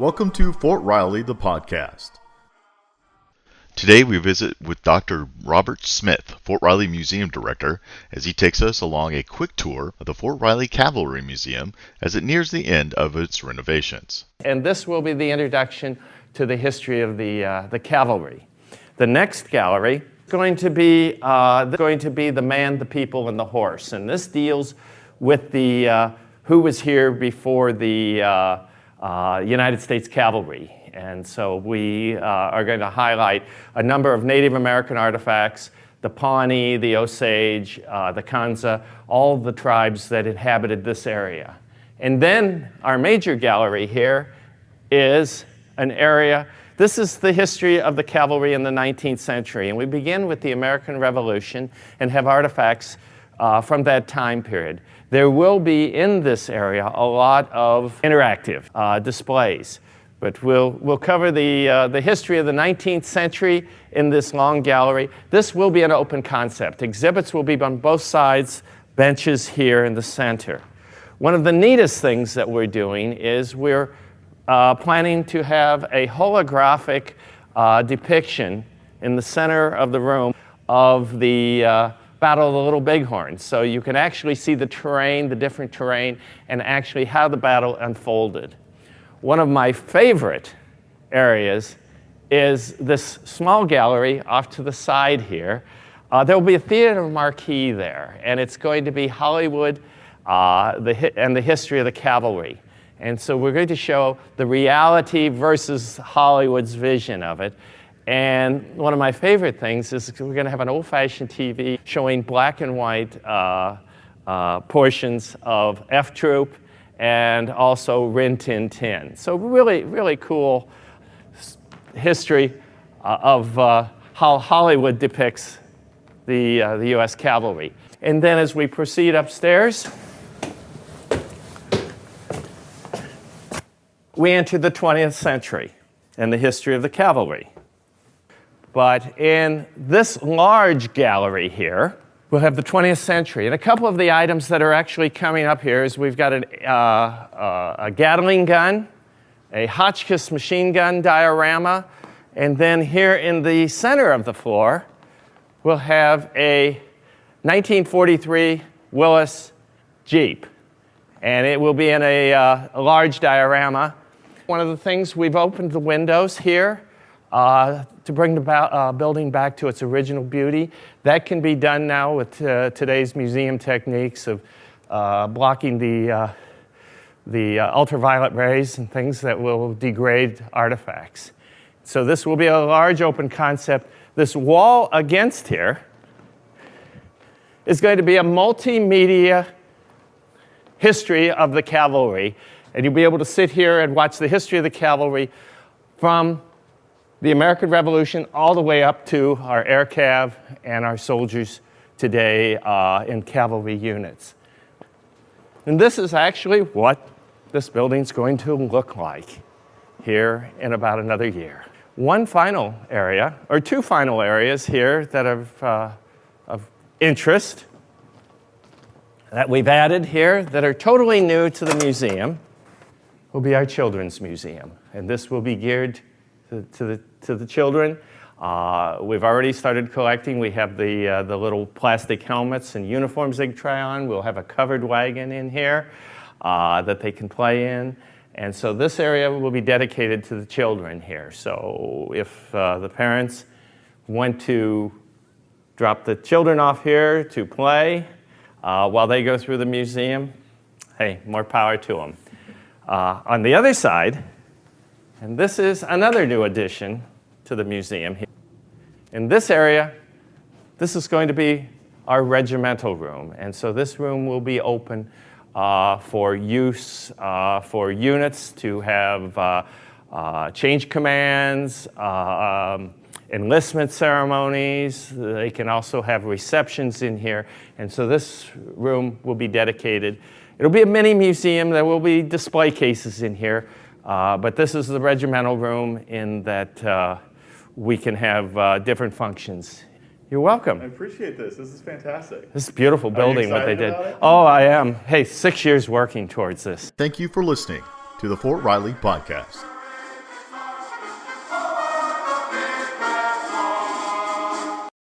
Welcome to Fort Riley, the podcast. Today we visit with Dr. Robert Smith, Fort Riley Museum Director, as he takes us along a quick tour of the Fort Riley Cavalry Museum as it nears the end of its renovations. And this will be the introduction to the history of the cavalry. The next gallery is going to be the man, the people, and the horse. And this deals with the who was here before the United States Cavalry. And so we are going to highlight a number of Native American artifacts, the Pawnee, the Osage, the Kanza, all the tribes that inhabited this area. And then our major gallery here is an area, this is the history of the cavalry in the 19th century. And we begin with the American Revolution and have artifacts from that time period. There will be in this area a lot of interactive displays. But we'll cover the history of the 19th century in this long gallery. This will be an open concept. Exhibits will be on both sides, benches here in the center. One of the neatest things that we're doing is we're planning to have a holographic depiction in the center of the room of the Battle of the Little Bighorn. So you can actually see the terrain, the different terrain, and actually how the battle unfolded. One of my favorite areas is this small gallery off to the side here. There will be a theater marquee there, and it's going to be Hollywood and the history of the cavalry. And so we're going to show the reality versus Hollywood's vision of it. And one of my favorite things is we're going to have an old-fashioned TV showing black and white portions of F Troop and also Rin Tin Tin. So really, really cool history of how Hollywood depicts the U.S. cavalry. And then as we proceed upstairs, we enter the 20th century and the history of the cavalry. But in this large gallery here, we'll have the 20th century. And a couple of the items that are actually coming up here is we've got a Gatling gun, a Hotchkiss machine gun diorama, and then here in the center of the floor, we'll have a 1943 Willis Jeep. And it will be in a large diorama. One of the things, we've opened the windows here to bring the building back to its original beauty. That can be done now with today's museum techniques of blocking the ultraviolet rays and things that will degrade artifacts. So this will be a large open concept. This wall against here is going to be a multimedia history of the cavalry. And you'll be able to sit here and watch the history of the cavalry from the American Revolution all the way up to our air cav and our soldiers today in cavalry units. And this is actually what this building's going to look like here in about another year. One final area, or two final areas here that are of interest that we've added here that are totally new to the museum will be our children's museum. And this will be geared to the children. We've already started collecting. We have the little plastic helmets and uniforms they can try on. We'll have a covered wagon in here that they can play in. And so this area will be dedicated to the children here. So if the parents want to drop the children off here to play while they go through the museum, hey, more power to them. On the other side, and this is another new addition to the museum. In this area, this is going to be our regimental room. And so this room will be open for use for units to have change commands, enlistment ceremonies. They can also have receptions in here. And so this room will be dedicated. It'll be a mini museum. There will be display cases in here. But this is the regimental room in that we can have different functions. You're welcome. I appreciate this. This is fantastic. This is a beautiful building, what they did. About it? Oh, I am. Hey, 6 years working towards this. Thank you for listening to the Fort Riley Podcast.